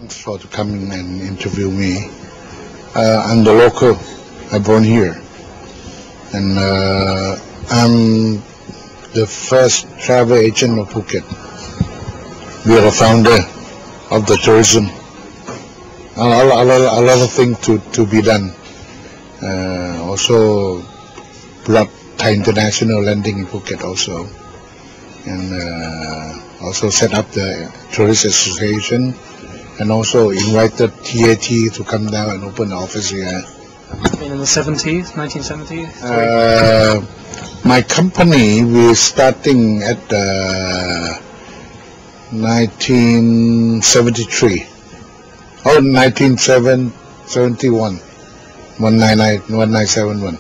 Thanks for coming and interview me. I'm the local. I'm born here, and I'm the first travel agent of Phuket. We are the founder of the tourism. A lot of things to be done. Also brought Thai International landing in Phuket also, and also set up the Tourist Association, and also invited TAT to come down and open the office here. In the 70s, 1970s? My company, we're starting at 1973. Oh, 1971. 1971.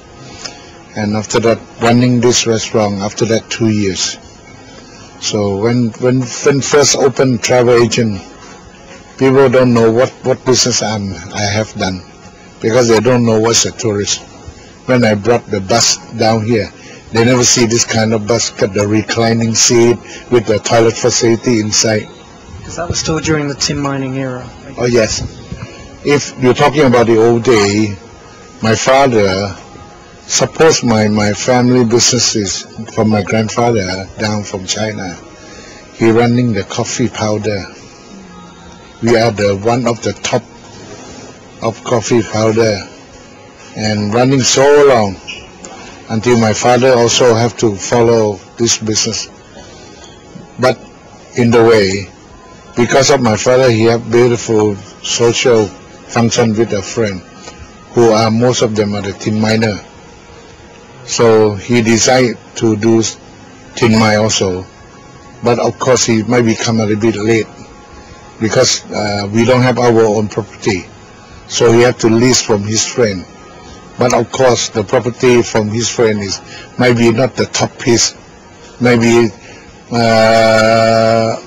And after that, running this restaurant, after that 2 years. So when first opened travel agent, people don't know what business I have done, because they don't know what's a tourist. When I brought the bus down here, they never see this kind of bus, got the reclining seat with the toilet facility inside. Because that was still during the tin mining era. Oh yes. If you're talking about the old day, my father, suppose my family business is from my grandfather down from China. He running the coffee powder. We are the one of the top of coffee powder, and running so long until my father also have to follow this business. But in the way, because of my father, he have beautiful social function with a friend, who are most of them are the tin miner. So he decided to do tin mine also, but of course he might become a little bit late, because we don't have our own property. So he had to lease from his friend. But of course the property from his friend is maybe not the top piece, maybe the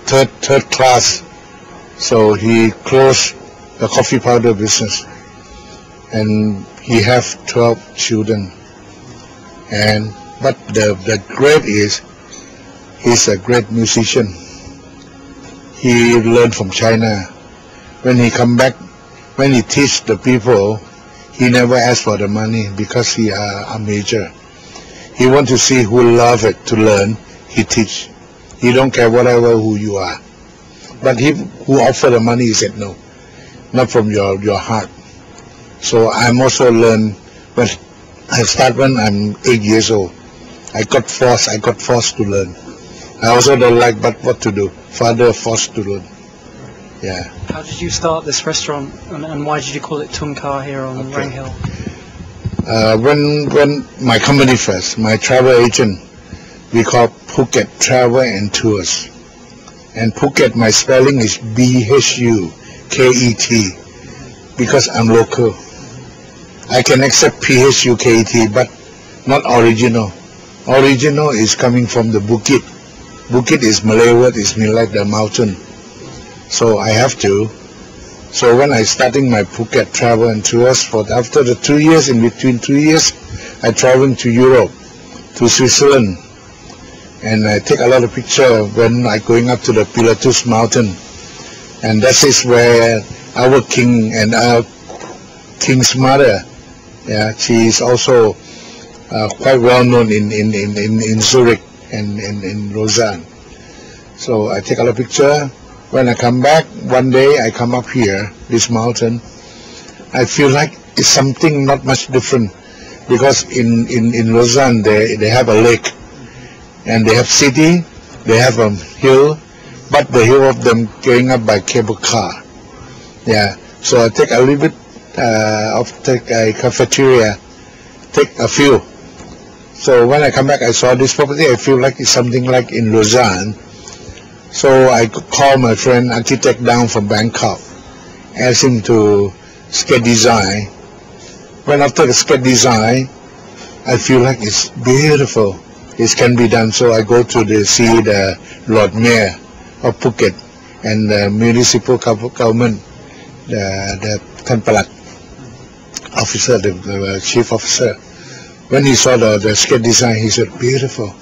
third class. So he closed the coffee powder business, and he have 12 children. But the great is, he's a great musician. He learned from China. When he come back, when he teach the people, he never ask for the money, because he a major. He want to see who love it to learn. He teach. He don't care whatever who you are. But he who offer the money, he said no, not from your heart. So I'm also learn when I start when I'm 8 years old. I got forced to learn. I also don't like, but what to do? Father forced to learn. Yeah. How did you start this restaurant, and why did you call it Tungka here on Rang Hill? When my company first, my travel agent, we call Phuket Travel and Tours. And Phuket, my spelling is B-H-U-K-E-T, because I'm local. I can accept P-H-U-K-E-T, but not original. Original is coming from the Bukit. Bukit is Malay word, is mean like the mountain. So I have to. So when I starting my Phuket Travel and Tours, after the 2 years, in between 2 years, I traveling to Europe, to Switzerland, and I take a lot of picture when I going up to the Pilatus mountain, and that is where our king and our king's mother, yeah, she is also quite well known in Zurich and in Lausanne. So I take a lot of picture. When I come back, one day I come up here, this mountain, I feel like it's something not much different, because in Lausanne they have a lake, and they have city, they have a hill, but the hill of them going up by cable car. Yeah, so I take a little bit take a cafeteria, take a few. So when I come back, I saw this property, I feel like it's something like in Lausanne. So I called my friend architect down from Bangkok, asked him to sketch design. When after the sketch design, I feel like it's beautiful. It can be done. So I go to see the Lord Mayor of Phuket and the municipal government, the Thampalat officer, the chief officer. When he saw the sketch design, he said, beautiful.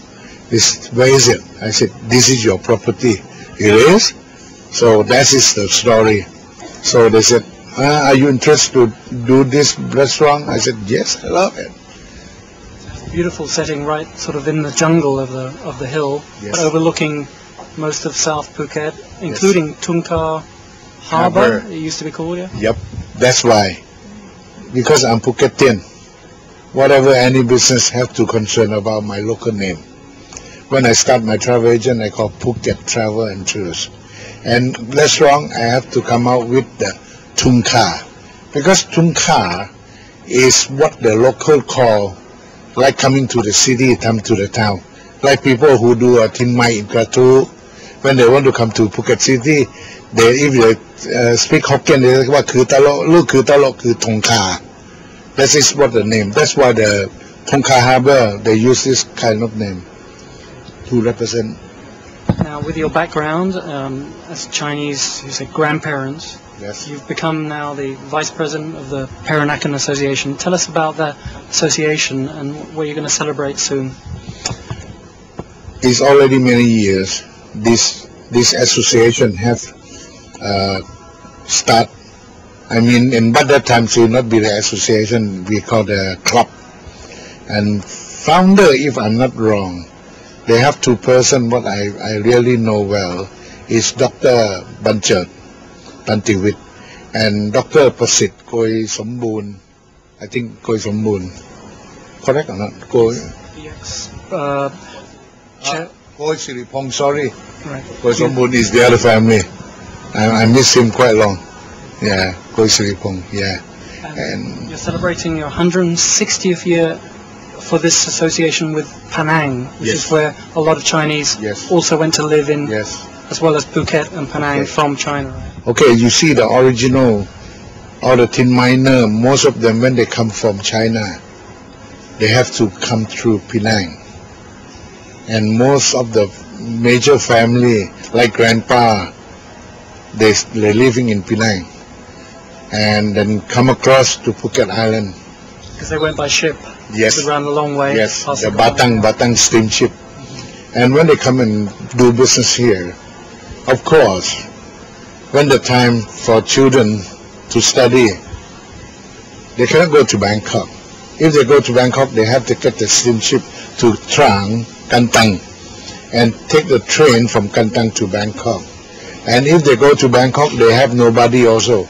Where is it? I said, this is your property. It is? So that is the story. So they said, are you interested to do this restaurant? I said, yes, I love it. Beautiful setting, right, sort of in the jungle of the hill, Yes. but overlooking most of South Phuket, including Tungka Harbour. Harbour. It used to be called, yeah. Yep, that's why. Because I'm Phuketian, whatever any business have to concern about my local name. When I start my travel agent, I call Phuket Travel and Tours. And restaurant, I have to come out with the Tungka, because Tungka is what the local call, like coming to the city, come to the town. Like people who do a Tin Mai in Kratu, when they want to come to Phuket City, if they speak Hokkien, they say, "What Tungka." That is what the name. That's why the Tungka Harbour, they use this kind of name to represent. Now, with your background as Chinese, you said grandparents, Yes. you've become now the Vice President of the Peranakan Association. Tell us about that association and what you're going to celebrate soon. It's already many years. This association have start. I mean, but that time it will not be the association. We call the club. And founder, if I'm not wrong, they have two persons. What I really know well is Dr. Banchet Tantiwit and Dr. Pasit Koi Somboon. I think Koi Somboon. Correct or not? Koi. Yes. Koi Siripong, sorry. Right. Koi Somboon is the other family. I miss him quite long. Yeah, Koi Siripong, yeah. And you're celebrating your 160th year for this association with Penang, which Yes. is where a lot of Chinese Yes. also went to live in, yes. as well as Phuket and Penang Okay. from China. Right? Okay, you see the original, all the tin miner, most of them when they come from China, they have to come through Penang. And most of the major family, like grandpa, they're living in Penang. And then come across to Phuket Island. Because they went by ship. Yes. They ran the long way. Yes, past the Gong. Batang steamship. And when they come and do business here, of course, when the time for children to study, they cannot go to Bangkok. If they go to Bangkok, they have to get the steamship to Trang, Kantang, and take the train from Kantang to Bangkok. And if they go to Bangkok, they have nobody also.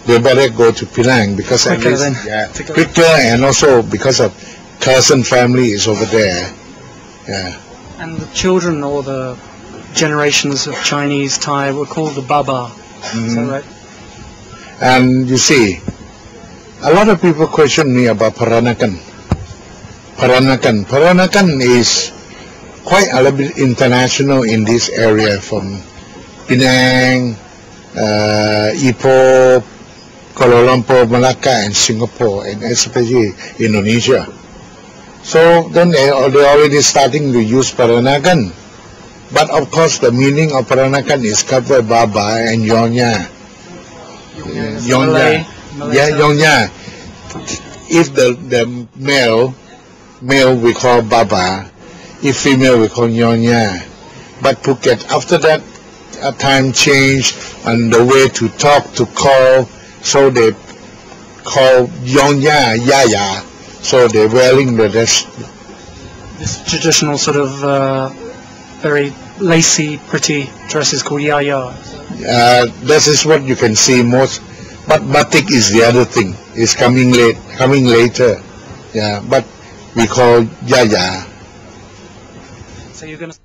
They better go to Penang because at Quicker least, then. yeah, To go. quicker, and also because of cousin family is over there. Yeah. And the children or the generations of Chinese, Thai were called the Baba. Is that right? And you see, a lot of people question me about Peranakan. Peranakan is quite a little bit international in this area, from Penang, Ipoh, Kuala Lumpur, Malacca, and Singapore, and especially Indonesia. So then they're already starting to use Peranakan. But of course, the meaning of Peranakan is covered Baba and Nyonya. Malay Yeah, term. Nyonya. If the male we call Baba, if female we call Nyonya. But Phuket, after that, time changed and the way to talk, to call, so they call Nyonya Yaya. So they're wearing the dress. This traditional sort of very lacy, pretty dress is called yaya. That is what you can see most. But batik is the other thing. It's coming later. Yeah, but we call Yaya. So you're going to